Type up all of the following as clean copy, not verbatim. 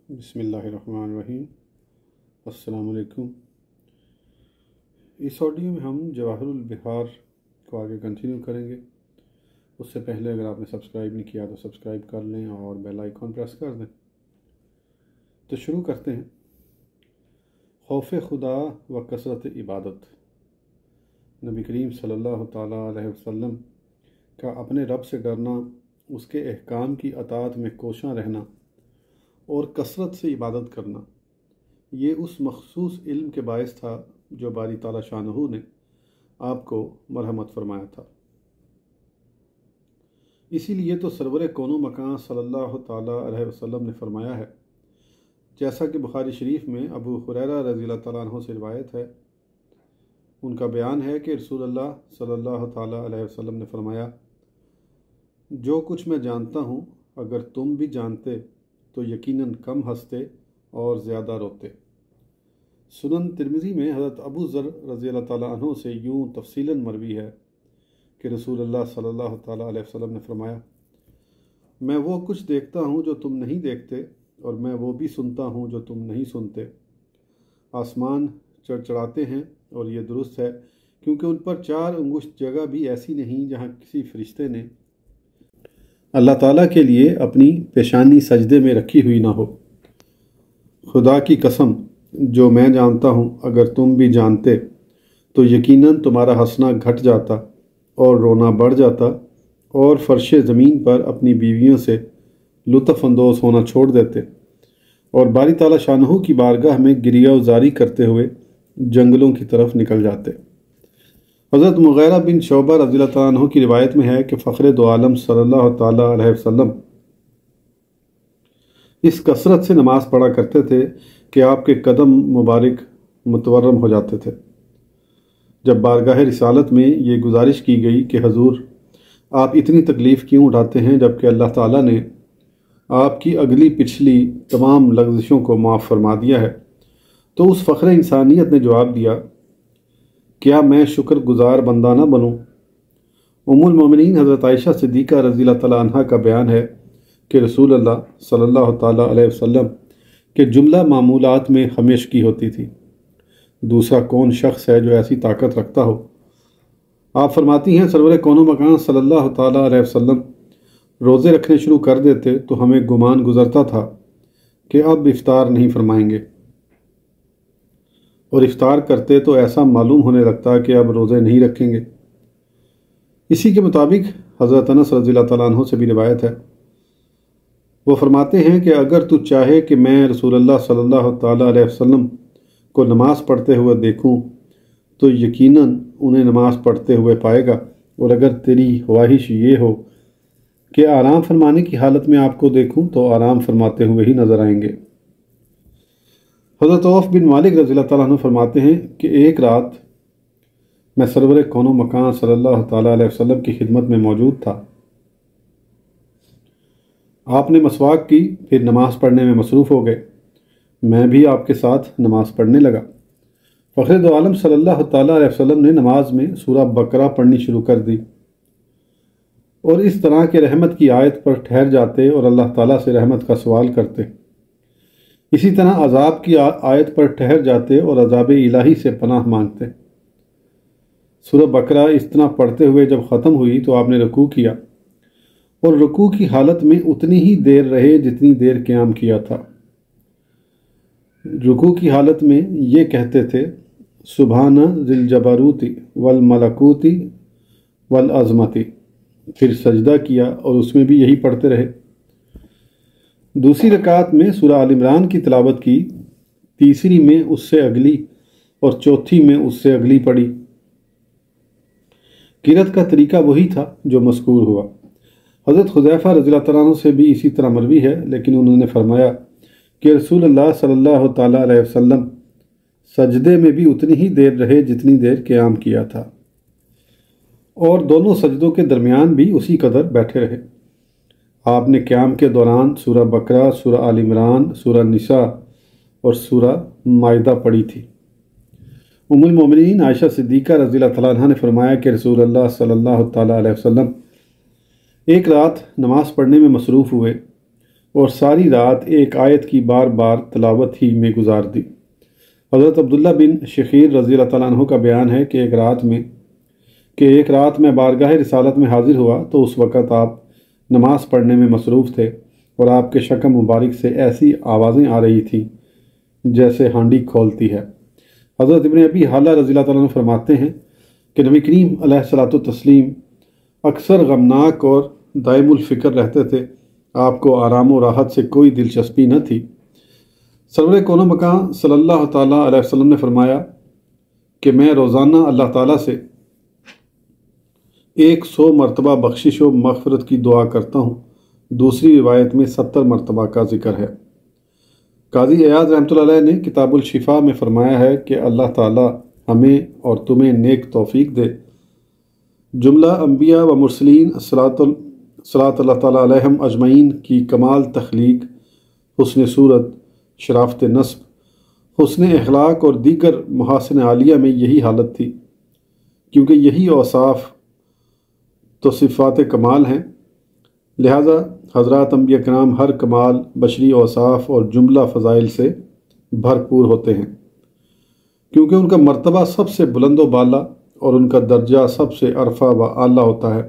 بسم اللہ الرحمن الرحیم۔ السلام علیکم۔ اس آڈیو میں ہم جواہر البحار کو آگے کنٹینیو کریں گے۔ اس سے پہلے اگر آپ نے سبسکرائب نہیں کیا تو سبسکرائب کر لیں اور بیل آئیکن پریس کر دیں۔ تو شروع کرتے ہیں۔ خوف خدا و کثرت عبادت۔ نبی کریم صلی اللہ تعالیٰ علیہ وسلم کا اپنے رب سے ڈرنا، اس کے احکام کی اطاعت میں کوشاں رہنا اور کثرت سے عبادت کرنا، یہ اس مخصوص علم کے باعث تھا جو باری تعالیٰ شانہ نے آپ کو مرحمت فرمایا تھا۔ اسی لیے تو سرور کون و مکان صلی اللہ تعالیٰ علیہ وسلم نے فرمایا ہے، جیسا کہ بخاری شریف میں ابو ہریرہ رضی اللہ تعالیٰ عنہ سے روایت ہے، ان کا بیان ہے کہ رسول اللہ صلی اللہ تعالیٰ علیہ وسلم نے فرمایا، جو کچھ میں جانتا ہوں اگر تم بھی جانتے تو یقیناً کم ہنستے اور زیادہ روتے۔ سنن ترمذی میں حضرت ابو ذر رضی اللہ تعالیٰ عنہ سے یوں تفصیلاً مروی ہے کہ رسول اللہ صلی اللہ تعالیٰ علیہ وسلم نے فرمایا، میں وہ کچھ دیکھتا ہوں جو تم نہیں دیکھتے، اور میں وہ بھی سنتا ہوں جو تم نہیں سنتے۔ آسمان چڑچڑاتے ہیں اور یہ درست ہے، کیونکہ ان پر 4 انگشت جگہ بھی ایسی نہیں جہاں کسی فرشتے نے اللہ تعالیٰ کے لیے اپنی پیشانی سجدے میں رکھی ہوئی نہ ہو۔ خدا کی قسم، جو میں جانتا ہوں اگر تم بھی جانتے تو یقیناً تمہارا ہنسنا گھٹ جاتا اور رونا بڑھ جاتا، اور فرش زمین پر اپنی بیویوں سے لطف اندوز ہونا چھوڑ دیتے، اور باری تعالیٰ شانہ کی بارگاہ میں گریہ وزاری کرتے ہوئے جنگلوں کی طرف نکل جاتے۔ حضرت مغیرہ بن شعبہ رضی اللہ تعالیٰ عنہ کی روایت میں ہے کہ فخر دو عالم صلی اللہ تعالیٰ علیہ وسلم اس کثرت سے نماز پڑھا کرتے تھے کہ آپ کے قدم مبارک متورم ہو جاتے تھے۔ جب بارگاہ رسالت میں یہ گزارش کی گئی کہ حضور آپ اتنی تکلیف کیوں اٹھاتے ہیں جبکہ اللہ تعالیٰ نے آپ کی اگلی پچھلی تمام لغزشوں کو معاف فرما دیا ہے، تو اس فخر انسانیت نے جواب دیا، کیا میں شکر گزار بندہ نہ بنوں؟ ام المومنین حضرت عائشہ صدیقہ رضی اللہ تعالیٰ عنہ کا بیان ہے کہ رسول اللہ صلی اللہ تعالیٰ علیہ وسلم کے جملہ معمولات میں ہمیشگی ہوتی تھی۔ دوسرا کون شخص ہے جو ایسی طاقت رکھتا ہو؟ آپ فرماتی ہیں، سرور کون و مکان صلی اللہ تعالیٰ علیہ وسلم روزے رکھنے شروع کر دیتے تو ہمیں گمان گزرتا تھا کہ اب افطار نہیں فرمائیں گے، اور افطار کرتے تو ایسا معلوم ہونے لگتا کہ اب روزے نہیں رکھیں گے۔ اسی کے مطابق حضرت انس رضی اللہ تعالیٰ عنہ سے بھی روایت ہے، وہ فرماتے ہیں کہ اگر تو چاہے کہ میں رسول اللہ صلی اللہ تعالیٰ علیہ وسلم کو نماز پڑھتے ہوئے دیکھوں تو یقیناً انہیں نماز پڑھتے ہوئے پائے گا، اور اگر تیری خواہش یہ ہو کہ آرام فرمانے کی حالت میں آپ کو دیکھوں تو آرام فرماتے ہوئے ہی نظر آئیں گے۔ حضرت عوف بن مالک رضی اللہ تعالیٰ عنہ فرماتے ہیں کہ ایک رات میں سرور کون و مکان صلی اللہ تعالیٰ علیہ وسلم کی خدمت میں موجود تھا۔ آپ نے مسواک کی، پھر نماز پڑھنے میں مصروف ہو گئے۔ میں بھی آپ کے ساتھ نماز پڑھنے لگا۔ فخر دو عالم صلی اللہ تعالیٰ علیہ وسلم نے نماز میں سورہ بقرہ پڑھنی شروع کر دی، اور اس طرح کے رحمت کی آیت پر ٹھہر جاتے اور اللہ تعالیٰ سے رحمت کا سوال کرتے۔ اسی طرح عذاب کی آیت پر ٹھہر جاتے اور عذاب الہی سے پناہ مانگتے۔ سورہ بقرہ اس طرح پڑھتے ہوئے جب ختم ہوئی تو آپ نے رکوع کیا، اور رکوع کی حالت میں اتنی ہی دیر رہے جتنی دیر قیام کیا تھا۔ رکوع کی حالت میں یہ کہتے تھے، سبحان ذی الجبروت والملکوت والعظمت، پھر سجدہ کیا اور اس میں بھی یہی پڑھتے رہے۔ دوسری رکعت میں سورہ آل عمران کی تلاوت کی، تیسری میں اس سے اگلی اور چوتھی میں اس سے اگلی پڑھی۔ قرأت کا طریقہ وہی تھا جو مذکور ہوا۔ حضرت حذیفہ رضی اللہ تعالیٰ عنہ سے بھی اسی طرح مروی ہے، لیکن انہوں نے فرمایا کہ رسول اللہ صلی اللہ تعالیٰ علیہ وسلم سجدے میں بھی اتنی ہی دیر رہے جتنی دیر قیام کیا تھا، اور دونوں سجدوں کے درمیان بھی اسی قدر بیٹھے رہے۔ آپ نے قیام کے دوران سورہ بقرہ، سورہ آل عمران، سورہ نساء اور سورہ مائدہ پڑھی تھی۔ ام المومنین عائشہ صدیقہ رضی اللہ تعالیٰ عنہ نے فرمایا کہ رسول اللہ صلی اللہ تعالیٰ علیہ وسلم ایک رات نماز پڑھنے میں مصروف ہوئے اور ساری رات ایک آیت کی بار بار تلاوت ہی میں گزار دی۔ حضرت عبداللہ بن شخیر رضی اللہ تعالیٰ عنہ کا بیان ہے کہ ایک رات میں بارگاہ رسالت میں حاضر ہوا تو اس وقت آپ نماز پڑھنے میں مصروف تھے اور آپ کے شکم مبارک سے ایسی آوازیں آ رہی تھیں جیسے ہانڈی کھولتی ہے۔ حضرت ابن ابی حالہ رضی اللہ تعالیٰ عنہ فرماتے ہیں کہ نبی کریم علیہ الصلوۃ والتسلیم اکثر غمناک اور دائم الفکر رہتے تھے، آپ کو آرام و راحت سے کوئی دلچسپی نہ تھی۔ سرور کون و مکان صلی اللہ تعالیٰ علیہ وسلم نے فرمایا کہ میں روزانہ اللہ تعالیٰ سے 100 مرتبہ بخشش و مغفرت کی دعا کرتا ہوں۔ دوسری روایت میں 70 مرتبہ کا ذکر ہے۔ قاضی ایاز رحمۃ اللہ علیہ نے کتاب الشفا میں فرمایا ہے کہ اللہ تعالیٰ ہمیں اور تمہیں نیک توفیق دے۔ جملہ انبیاء و مرسلین صلاۃ اللہ تعالیٰ علیہم اجمعین کی کمال تخلیق، حسن صورت، شرافت نسب، حسن اخلاق اور دیگر محاسن عالیہ میں یہی حالت تھی، کیونکہ یہی اوصاف تو صفات کمال ہیں۔ لہذا حضرات انبیاء کرام ہر کمال، بشری اوصاف اور جملہ فضائل سے بھرپور ہوتے ہیں، کیونکہ ان کا مرتبہ سب سے بلند و بالا اور ان کا درجہ سب سے عرفہ و اعلیٰ ہوتا ہے۔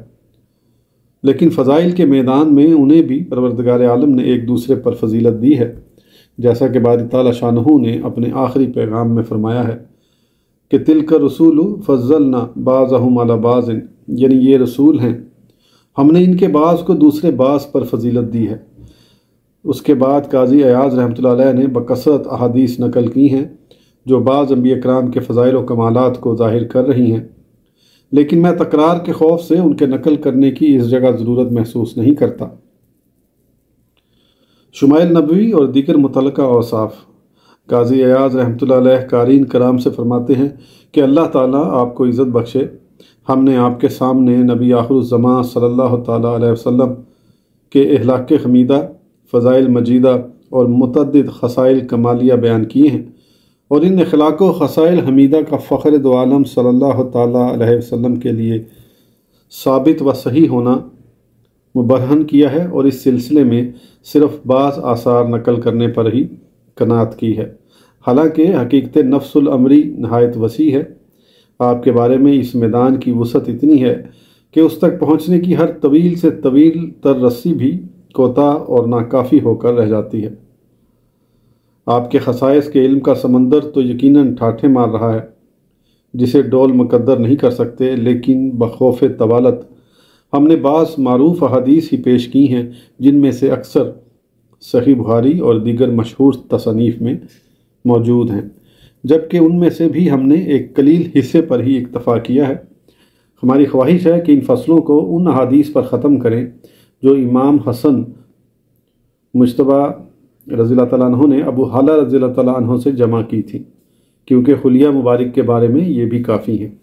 لیکن فضائل کے میدان میں انہیں بھی پروردگار عالم نے ایک دوسرے پر فضیلت دی ہے، جیسا کہ باری تعالیٰ شانہ نے اپنے آخری پیغام میں فرمایا ہے کہ تلک الرسول فضلنا بعضهم علی بعض، یعنی یہ رسول ہیں، ہم نے ان کے بعض کو دوسرے بعض پر فضیلت دی ہے۔ اس کے بعد قاضی ایاز رحمۃ اللہ علیہ نے بکثرت احادیث نقل کی ہیں جو بعض انبیاء کرام کے فضائل و کمالات کو ظاہر کر رہی ہیں، لیکن میں تکرار کے خوف سے ان کے نقل کرنے کی اس جگہ ضرورت محسوس نہیں کرتا۔ شمائل نبوی اور دیگر متعلقہ اوصاف۔ قاضی ایاز رحمۃ اللہ علیہ قارئین کرام سے فرماتے ہیں کہ اللہ تعالیٰ آپ کو عزت بخشے، ہم نے آپ کے سامنے نبی آخر الزماں صلی اللہ تعالیٰ علیہ وسلم کے اخلاق حمیدہ، فضائل مجیدہ اور متعدد خصائل کمالیہ بیان کیے ہیں، اور ان اخلاق و خصائل حمیدہ کا فخر دو عالم صلی اللہ تعالیٰ علیہ وسلم کے لیے ثابت و صحیح ہونا مبرہن کیا ہے، اور اس سلسلے میں صرف بعض آثار نقل کرنے پر ہی قناعت کی ہے، حالانکہ حقیقت نفس الامری نہایت وسیع ہے۔ آپ کے بارے میں اس میدان کی وسعت اتنی ہے کہ اس تک پہنچنے کی ہر طویل سے طویل تر رسی بھی کوتاہ اور ناکافی ہو کر رہ جاتی ہے۔ آپ کے خصائص کے علم کا سمندر تو یقیناً ٹھاٹھے مار رہا ہے، جسے ڈول مقدر نہیں کر سکتے، لیکن بخوف طوالت ہم نے بعض معروف احادیث ہی پیش کی ہیں، جن میں سے اکثر صحیح بخاری اور دیگر مشہور تصانیف میں موجود ہیں، جبکہ ان میں سے بھی ہم نے ایک قلیل حصے پر ہی اکتفا کیا ہے۔ ہماری خواہش ہے کہ ان فصلوں کو ان احادیث پر ختم کریں جو امام حسن مجتبیٰ رضی اللہ تعالیٰ عنہ نے ابو حالہ رضی اللہ تعالیٰ عنہ سے جمع کی تھی، کیونکہ خلیہ مبارک کے بارے میں یہ بھی کافی ہیں۔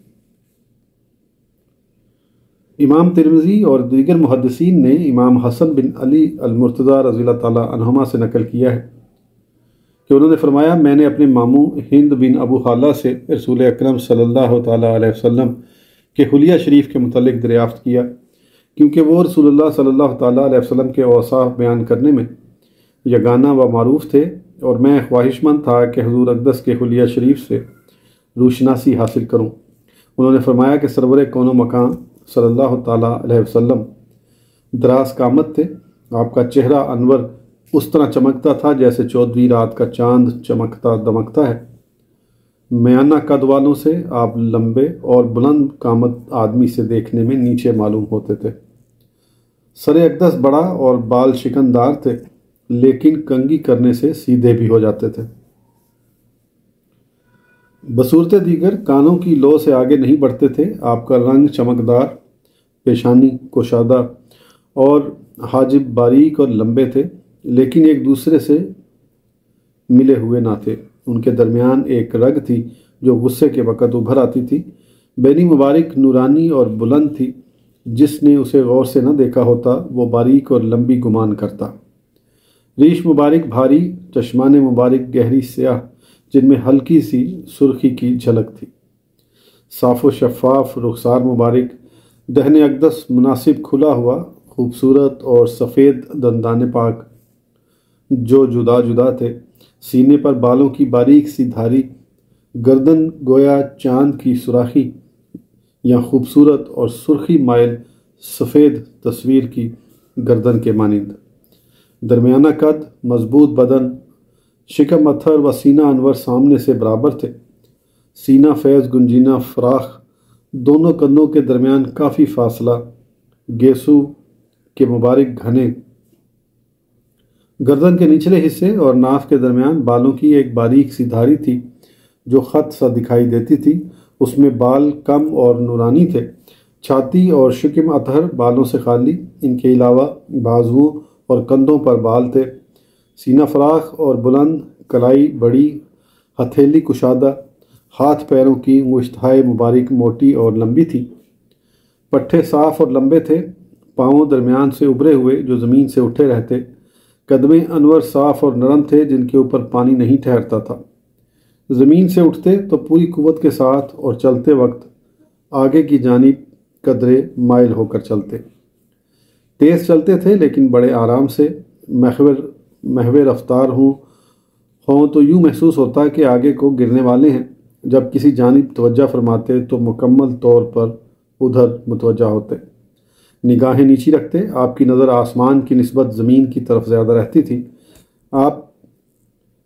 امام ترمذی اور دیگر محدثین نے امام حسن بن علی المرتضیٰ رضی اللہ تعالیٰ عنہما سے نقل کیا ہے کہ انہوں نے فرمایا، میں نے اپنے ماموں ہند بن ابو حالہ سے رسول اکرم صلی اللہ تعالیٰ علیہ وسلم کے حلیہ شریف کے متعلق دریافت کیا، کیونکہ وہ رسول اللہ صلی اللہ تعالیٰ علیہ وسلم کے اوصاف بیان کرنے میں یگانہ و معروف تھے، اور میں خواہش مند تھا کہ حضور اقدس کے حلیہ شریف سے روشناسی حاصل کروں۔ انہوں نے فرمایا کہ سرور کون و مکان صلی اللہ تعالیٰ علیہ وسلم دراز قامت تھے، آپ کا چہرہ انور اس طرح چمکتا تھا جیسے 14ویں رات کا چاند چمکتا دمکتا ہے۔ میانہ قد والوں سے آپ لمبے اور بلند قامت آدمی سے دیکھنے میں نیچے معلوم ہوتے تھے۔ سر اقدس بڑا اور بال شکندار تھے، لیکن کنگھی کرنے سے سیدھے بھی ہو جاتے تھے۔ بصورت دیگر کانوں کی لو سے آگے نہیں بڑھتے تھے۔ آپ کا رنگ چمکدار، پیشانی کشادہ اور حاجب باریک اور لمبے تھے، لیکن ایک دوسرے سے ملے ہوئے نہ تھے۔ ان کے درمیان ایک رگ تھی جو غصے کے وقت ابھر آتی تھی۔ بینی مبارک نورانی اور بلند تھی، جس نے اسے غور سے نہ دیکھا ہوتا وہ باریک اور لمبی گمان کرتا۔ ریش مبارک بھاری، چشمان مبارک گہری سیاہ جن میں ہلکی سی سرخی کی جھلک تھی، صاف و شفاف رخسار مبارک، دہن اقدس مناسب کھلا ہوا، خوبصورت اور سفید دندان پاک، جو جدا جدا تھے، سینے پر بالوں کی باریک سی دھاری، گردن گویا چاند کی سوراخی یا خوبصورت اور سرخی مائل سفید تصویر کی گردن کے مانند، درمیانہ قد، مضبوط بدن، شکم اتھر و سینہ انور سامنے سے برابر تھے، سینہ فیض گنجینہ فراخ، دونوں کندھوں کے درمیان کافی فاصلہ، گیسو کے مبارک گھنے، گردن کے نچلے حصے اور ناف کے درمیان بالوں کی ایک باریک سی دھاری تھی جو خط سا دکھائی دیتی تھی، اس میں بال کم اور نورانی تھے، چھاتی اور شکم اطہر بالوں سے خالی، ان کے علاوہ بازوؤں اور کندھوں پر بال تھے، سینہ فراخ اور بلند، کلائی بڑی، ہتھیلی کشادہ، ہاتھ پیروں کی انگشتہائے مبارک موٹی اور لمبی تھی، پٹھے صاف اور لمبے تھے، پاؤں درمیان سے ابھرے ہوئے جو زمین سے اٹھے رہتے، قدمیں انور صاف اور نرم تھے جن کے اوپر پانی نہیں ٹھہرتا تھا، زمین سے اٹھتے تو پوری قوت کے ساتھ اور چلتے وقت آگے کی جانب قدرے مائل ہو کر چلتے، تیز چلتے تھے لیکن بڑے آرام سے، محو رفتار ہوں تو یوں محسوس ہوتا کہ آگے کو گرنے والے ہیں، جب کسی جانب توجہ فرماتے تو مکمل طور پر ادھر متوجہ ہوتے، نگاہیں نیچی رکھتے، آپ کی نظر آسمان کی نسبت زمین کی طرف زیادہ رہتی تھی، آپ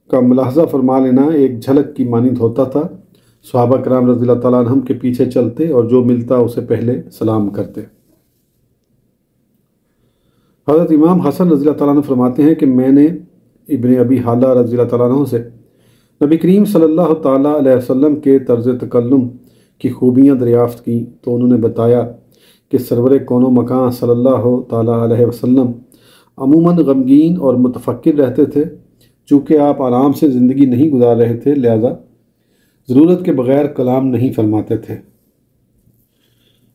کا ملاحظہ فرما لینا ایک جھلک کی مانند ہوتا تھا، صحابہ کرام رضی اللہ تعالیٰ عنہم کے پیچھے چلتے اور جو ملتا اسے پہلے سلام کرتے۔ حضرت امام حسن رضی اللہ تعالیٰ عنہ فرماتے ہیں کہ میں نے ابن ابی حالہ رضی اللہ تعالیٰ عنہ سے نبی کریم صلی اللہ تعالیٰ علیہ وسلم کے طرز تکلم کی خوبیاں دریافت کیں تو انہوں نے بتایا کہ سرور کون و مکان صلی اللہ تعالیٰ علیہ وسلم عموماً غمگین اور متفکر رہتے تھے، چونکہ آپ آرام سے زندگی نہیں گزار رہے تھے لہذا ضرورت کے بغیر کلام نہیں فرماتے تھے،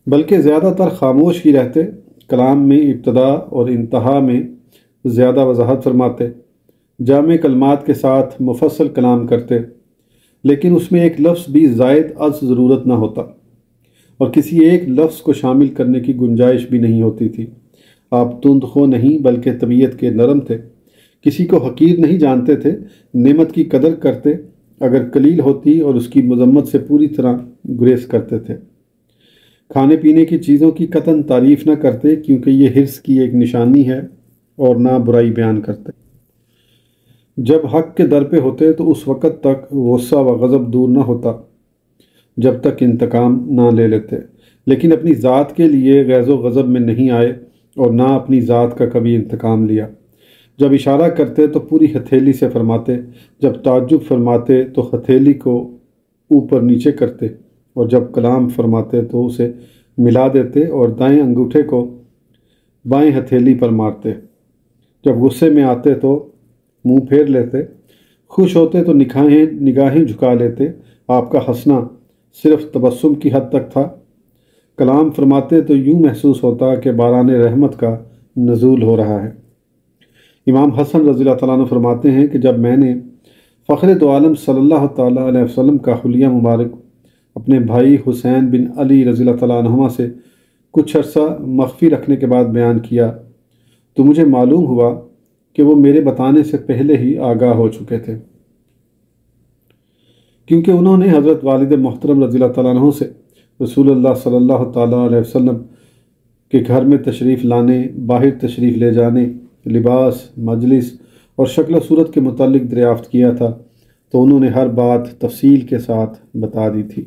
بلکہ زیادہ تر خاموش ہی رہتے، کلام میں ابتدا اور انتہا میں زیادہ وضاحت فرماتے، جامع کلمات کے ساتھ مفصل کلام کرتے، لیکن اس میں ایک لفظ بھی زائد از ضرورت نہ ہوتا اور کسی ایک لفظ کو شامل کرنے کی گنجائش بھی نہیں ہوتی تھی، آپ تند خو نہیں بلکہ طبیعت کے نرم تھے، کسی کو حقیر نہیں جانتے تھے، نعمت کی قدر کرتے اگر قلیل ہوتی اور اس کی مذمت سے پوری طرح گریز کرتے تھے، کھانے پینے کی چیزوں کی قطعاً تعریف نہ کرتے کیونکہ یہ حرص کی ایک نشانی ہے، اور نہ برائی بیان کرتے، جب حق کے در پہ ہوتے تو اس وقت تک غصہ و غضب دور نہ ہوتا جب تک انتقام نہ لے لیتے، لیکن اپنی ذات کے لیے غیظ و غضب میں نہیں آئے اور نہ اپنی ذات کا کبھی انتقام لیا، جب اشارہ کرتے تو پوری ہتھیلی سے فرماتے، جب تعجب فرماتے تو ہتھیلی کو اوپر نیچے کرتے، اور جب کلام فرماتے تو اسے ملا دیتے اور دائیں انگوٹھے کو بائیں ہتھیلی پر مارتے، جب غصے میں آتے تو منہ پھیر لیتے، خوش ہوتے تو نگاہیں جھکا لیتے، آپ کا ہنسنا صرف تبسم کی حد تک تھا، کلام فرماتے تو یوں محسوس ہوتا کہ باران رحمت کا نزول ہو رہا ہے۔ امام حسن رضی اللہ تعالیٰ عنہ فرماتے ہیں کہ جب میں نے فخر دو عالم صلی اللہ تعالیٰ علیہ وسلم کا حلیہ مبارک اپنے بھائی حسین بن علی رضی اللہ تعالیٰ عنہما سے کچھ عرصہ مخفی رکھنے کے بعد بیان کیا تو مجھے معلوم ہوا کہ وہ میرے بتانے سے پہلے ہی آگاہ ہو چکے تھے، کیونکہ انہوں نے حضرت والد محترم رضی اللہ تعالیٰ عنہ سے رسول اللہ صلی اللہ تعالیٰ علیہ وسلم کے گھر میں تشریف لانے، باہر تشریف لے جانے، لباس، مجلس اور شکل و صورت کے متعلق دریافت کیا تھا تو انہوں نے ہر بات تفصیل کے ساتھ بتا دی تھی۔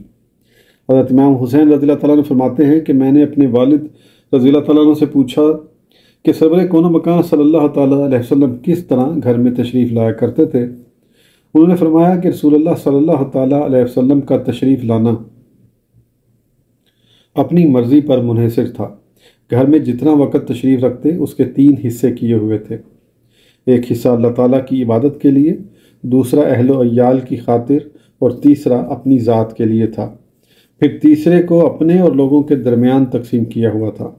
حضرت امام حسین رضی اللہ تعالیٰ عنہ فرماتے ہیں کہ میں نے اپنے والد رضی اللہ تعالیٰ عنہ سے پوچھا کہ سرور کون و مکان صلی اللہ تعالیٰ علیہ وسلم کس طرح گھر میں تشریف لایا کرتے تھے؟ انہوں نے فرمایا کہ رسول اللہ صلی اللہ تعالیٰ علیہ وسلم کا تشریف لانا اپنی مرضی پر منحصر تھا، گھر میں جتنا وقت تشریف رکھتے اس کے 3 حصے کیے ہوئے تھے، ایک حصہ اللہ تعالیٰ کی عبادت کے لیے، دوسرا اہل و عیال کی خاطر اور تیسرا اپنی ذات کے لیے تھا، پھر تیسرے کو اپنے اور لوگوں کے درمیان تقسیم کیا ہوا تھا،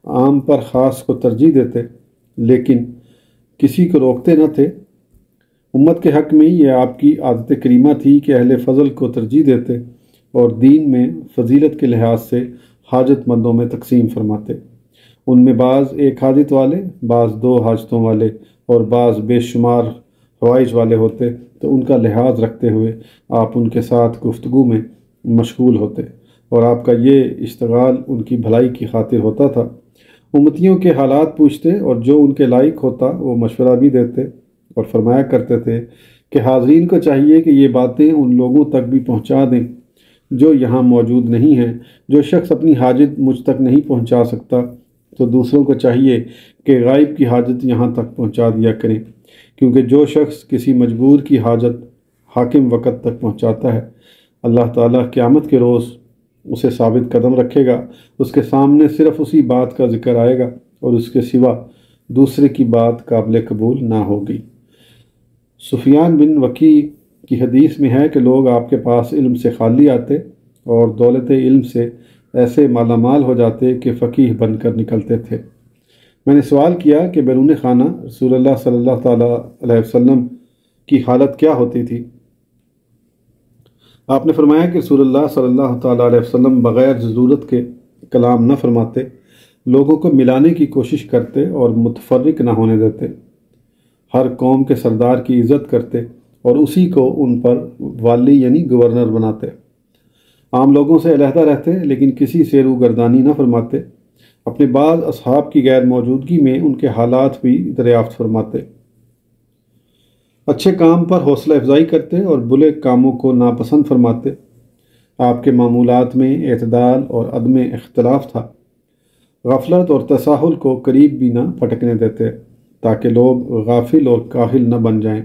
عام پر خاص کو ترجیح دیتے لیکن کسی کو روکتے نہ تھے، امت کے حق میں یہ آپ کی عادت کریمہ تھی کہ اہل فضل کو ترجیح دیتے اور دین میں فضیلت کے لحاظ سے حاجت مندوں میں تقسیم فرماتے، ان میں بعض 1 حاجت والے، بعض 2 حاجتوں والے اور بعض بے شمار حوائج والے ہوتے تو ان کا لحاظ رکھتے ہوئے آپ ان کے ساتھ گفتگو میں مشغول ہوتے اور آپ کا یہ اشتغال ان کی بھلائی کی خاطر ہوتا تھا۔ امتیوں کے حالات پوچھتے اور جو ان کے لائق ہوتا وہ مشورہ بھی دیتے اور فرمایا کرتے تھے کہ حاضرین کو چاہیے کہ یہ باتیں ان لوگوں تک بھی پہنچا دیں جو یہاں موجود نہیں ہیں۔ جو شخص اپنی حاجت مجھ تک نہیں پہنچا سکتا تو دوسروں کو چاہیے کہ غائب کی حاجت یہاں تک پہنچا دیا کریں، کیونکہ جو شخص کسی مجبور کی حاجت حاکم وقت تک پہنچاتا ہے اللہ تعالیٰ قیامت کے روز اسے ثابت قدم رکھے گا، اس کے سامنے صرف اسی بات کا ذکر آئے گا اور اس کے سوا دوسرے کی بات قابل قبول نہ ہوگی۔ سفیان بن وکی کی حدیث میں ہے کہ لوگ آپ کے پاس علم سے خالی آتے اور دولت علم سے ایسے مالا مال ہو جاتے کہ فقیہ بن کر نکلتے تھے۔ میں نے سوال کیا کہ بیرون خانہ رسول اللہ صلی اللہ تعالیٰ علیہ وسلم کی حالت کیا ہوتی تھی؟ آپ نے فرمایا کہ رسول اللہ صلی اللہ تعالیٰ علیہ وسلم بغیر ضرورت کے کلام نہ فرماتے، لوگوں کو ملانے کی کوشش کرتے اور متفرق نہ ہونے دیتے، ہر قوم کے سردار کی عزت کرتے اور اسی کو ان پر والی یعنی گورنر بناتے، عام لوگوں سے علیحدہ رہتے لیکن کسی سے روگردانی نہ فرماتے، اپنے بعض اصحاب کی غیر موجودگی میں ان کے حالات بھی دریافت فرماتے، اچھے کام پر حوصلہ افزائی کرتے اور برے کاموں کو ناپسند فرماتے۔ آپ کے معمولات میں اعتدال اور عدم اختلاف تھا، غفلت اور تساہل کو قریب بھی نہ پھٹکنے دیتے تاکہ لوگ غافل اور کاہل نہ بن جائیں۔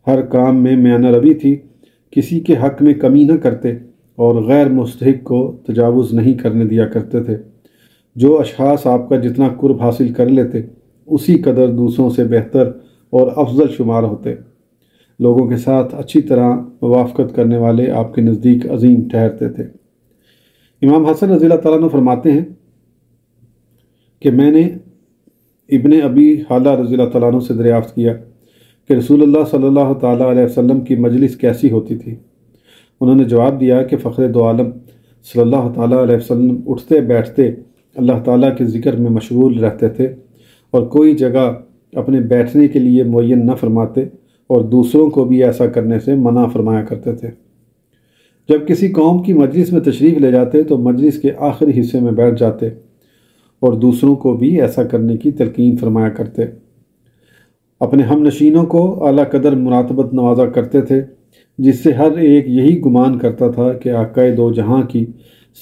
ہر کام میں میانہ روی تھی، کسی کے حق میں کمی نہ کرتے اور غیر مستحق کو تجاوز نہیں کرنے دیا کرتے تھے۔ جو اشخاص آپ کا جتنا قرب حاصل کر لیتے اسی قدر دوسروں سے بہتر اور افضل شمار ہوتے۔ لوگوں کے ساتھ اچھی طرح موافقت کرنے والے آپ کے نزدیک عظیم ٹھہرتے تھے۔ امام حسن رضی اللہ تعالیٰ عنہ فرماتے ہیں کہ میں نے ابن ابی حالہ رضی اللہ تعالیٰ عنہ سے دریافت کیا کہ رسول اللہ صلی اللہ تعالیٰ علیہ وسلم کی مجلس کیسی ہوتی تھی؟ انہوں نے جواب دیا کہ فخر دو عالم صلی اللہ تعالیٰ علیہ وسلم اٹھتے بیٹھتے اللہ تعالیٰ کے ذکر میں مشغول رہتے تھے اور کوئی جگہ اپنے بیٹھنے کے لیے معین نہ فرماتے اور دوسروں کو بھی ایسا کرنے سے منع فرمایا کرتے تھے۔ جب کسی قوم کی مجلس میں تشریف لے جاتے تو مجلس کے آخری حصے میں بیٹھ جاتے اور دوسروں کو بھی ایسا کرنے کی تلقین فرمایا کرتے۔ اپنے ہم نشینوں کو اعلیٰ قدر مراتبت نوازا کرتے تھے، جس سے ہر ایک یہی گمان کرتا تھا کہ آقائے دو جہاں کی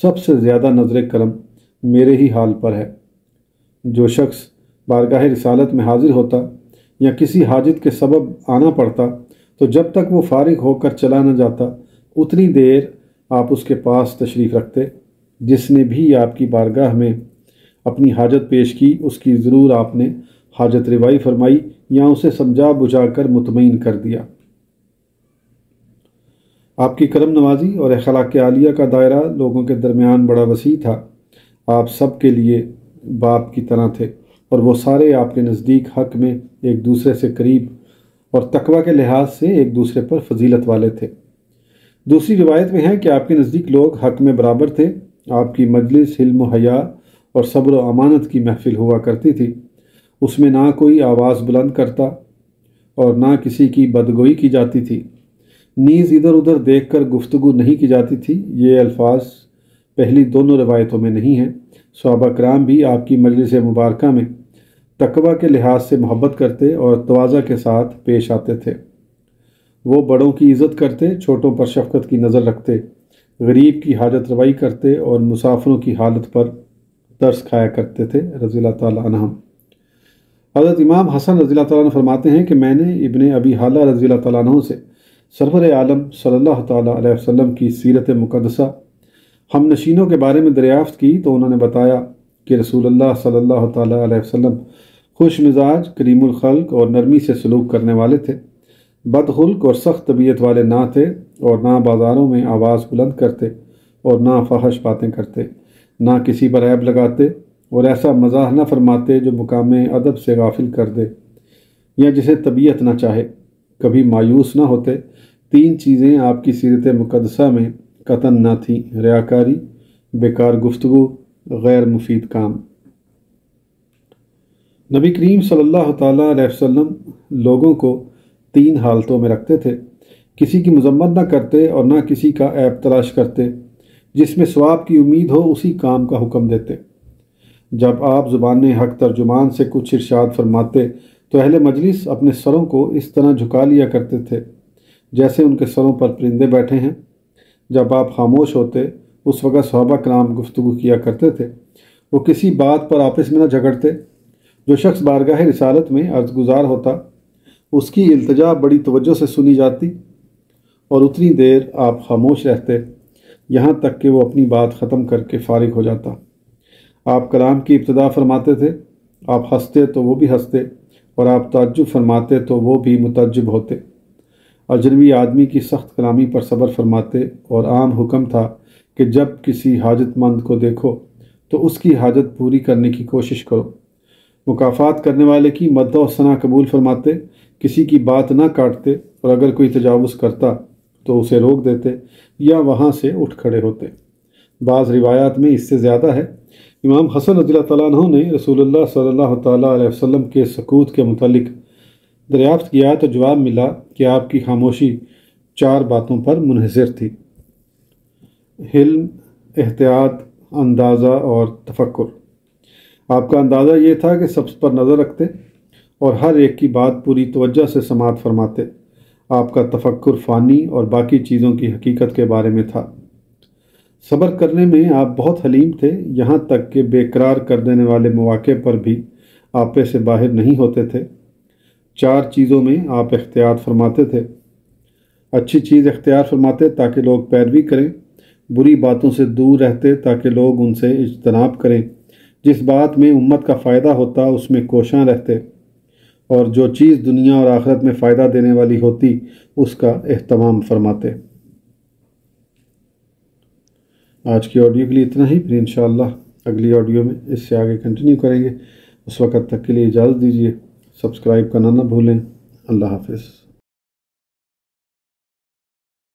سب سے زیادہ نظر کرم میرے ہی حال پر ہے۔ جو شخص بارگاہ رسالت میں حاضر ہوتا یا کسی حاجت کے سبب آنا پڑتا تو جب تک وہ فارغ ہو کر چلا نہ جاتا اتنی دیر آپ اس کے پاس تشریف رکھتے۔ جس نے بھی آپ کی بارگاہ میں اپنی حاجت پیش کی اس کی ضرور آپ نے حاجت روائی فرمائی یا اسے سمجھا بجھا کر مطمئن کر دیا۔ آپ کی کرم نوازی اور اخلاق عالیہ کا دائرہ لوگوں کے درمیان بڑا وسیع تھا۔ آپ سب کے لیے باپ کی طرح تھے اور وہ سارے آپ کے نزدیک حق میں ایک دوسرے سے قریب اور تقوی کے لحاظ سے ایک دوسرے پر فضیلت والے تھے۔ دوسری روایت میں ہے کہ آپ کے نزدیک لوگ حق میں برابر تھے۔ آپ کی مجلس علم و حیا اور صبر و امانت کی محفل ہوا کرتی تھی، اس میں نہ کوئی آواز بلند کرتا اور نہ کسی کی بدگوئی کی جاتی تھی، نیز ادھر ادھر دیکھ کر گفتگو نہیں کی جاتی تھی۔ یہ الفاظ پہلی دونوں روایتوں میں نہیں ہیں۔ صحابہ کرام بھی آپ کی مجلس مبارکہ میں تقوی کے لحاظ سے محبت کرتے اور تواضع کے ساتھ پیش آتے تھے۔ وہ بڑوں کی عزت کرتے، چھوٹوں پر شفقت کی نظر رکھتے، غریب کی حاجت روائی کرتے اور مسافروں کی حالت پر ترس کھایا کرتے تھے رضی اللہ تعالیٰ عنہم۔ حضرت امام حسن رضی اللہ تعالیٰ عنہ فرماتے ہیں کہ میں نے ابن ابی حالہ رضی اللہ تعالیٰ عنہ سے سرور عالم صلی اللہ تعالیٰ علیہ وسلم کی سیرت مقدسہ ہم نشینوں کے بارے میں دریافت کی تو انہوں نے بتایا کہ رسول اللہ صلی اللہ تعالیٰ علیہ وسلم خوش مزاج، کریم الخلق اور نرمی سے سلوک کرنے والے تھے، بد خلق اور سخت طبیعت والے نہ تھے اور نہ بازاروں میں آواز بلند کرتے اور نہ فحش باتیں کرتے، نہ کسی پر عیب لگاتے اور ایسا مزاح نہ فرماتے جو مقام ادب سے غافل کر دے یا جسے طبیعت نہ چاہے، کبھی مایوس نہ ہوتے۔ تین چیزیں آپ کی سیرت مقدسہ میں قطعاً نہ تھیں: ریاکاری، بیکار گفتگو، غیر مفید کام۔ نبی کریم صلی اللہ تعالیٰ علیہ وسلم لوگوں کو 3 حالتوں میں رکھتے تھے، کسی کی مذمت نہ کرتے اور نہ کسی کا عیب تلاش کرتے، جس میں ثواب کی امید ہو اسی کام کا حکم دیتے۔ جب آپ زبان حق ترجمان سے کچھ ارشاد فرماتے تو اہل مجلس اپنے سروں کو اس طرح جھکا لیا کرتے تھے جیسے ان کے سروں پر پرندے بیٹھے ہیں۔ جب آپ خاموش ہوتے اس وقت صحابہ کرام گفتگو کیا کرتے تھے، وہ کسی بات پر آپس میں نہ جھگڑتے۔ جو شخص بارگاہ رسالت میں عرض گزار ہوتا اس کی التجا بڑی توجہ سے سنی جاتی اور اتنی دیر آپ خاموش رہتے یہاں تک کہ وہ اپنی بات ختم کر کے فارغ ہو جاتا۔ آپ کلام کی ابتدا فرماتے تھے، آپ ہنستے تو وہ بھی ہنستے اور آپ تعجب فرماتے تو وہ بھی متعجب ہوتے۔ اجنبی آدمی کی سخت کلامی پر صبر فرماتے اور عام حکم تھا کہ جب کسی حاجت مند کو دیکھو تو اس کی حاجت پوری کرنے کی کوشش کرو۔ مکافات کرنے والے کی مدح و ثنا قبول فرماتے، کسی کی بات نہ کاٹتے اور اگر کوئی تجاوز کرتا تو اسے روک دیتے یا وہاں سے اٹھ کھڑے ہوتے۔ بعض روایات میں اس سے زیادہ ہے۔ امام حسن رضی اللہ تعالیٰ عنہ نے رسول اللہ صلی اللہ تعالیٰ علیہ وسلم کے سکوت کے متعلق دریافت کیا تو جواب ملا کہ آپ کی خاموشی 4 باتوں پر منحصر تھی: حلم، احتیاط، اندازہ اور تفکر۔ آپ کا اندازہ یہ تھا کہ سب پر نظر رکھتے اور ہر ایک کی بات پوری توجہ سے سماعت فرماتے۔ آپ کا تفکر فانی اور باقی چیزوں کی حقیقت کے بارے میں تھا۔ صبر کرنے میں آپ بہت حلیم تھے، یہاں تک کہ بے قرار کر دینے والے مواقع پر بھی آپے سے باہر نہیں ہوتے تھے۔ 4 چیزوں میں آپ احتیاط فرماتے تھے۔ اچھی چیز اختیار فرماتے تاکہ لوگ پیروی کریں، بری باتوں سے دور رہتے تاکہ لوگ ان سے اجتناب کریں، جس بات میں امت کا فائدہ ہوتا اس میں کوشاں رہتے، اور جو چیز دنیا اور آخرت میں فائدہ دینے والی ہوتی اس کا اہتمام فرماتے۔ آج کی آڈیو کے لیے اتنا ہی، پھر انشاءاللہ اگلی آڈیو میں اس سے آگے کنٹینیو کریں گے۔ اس وقت تک کے لیے اجازت دیجیے، سبسکرائب کرنا نہ بھولیں۔ اللہ حافظ۔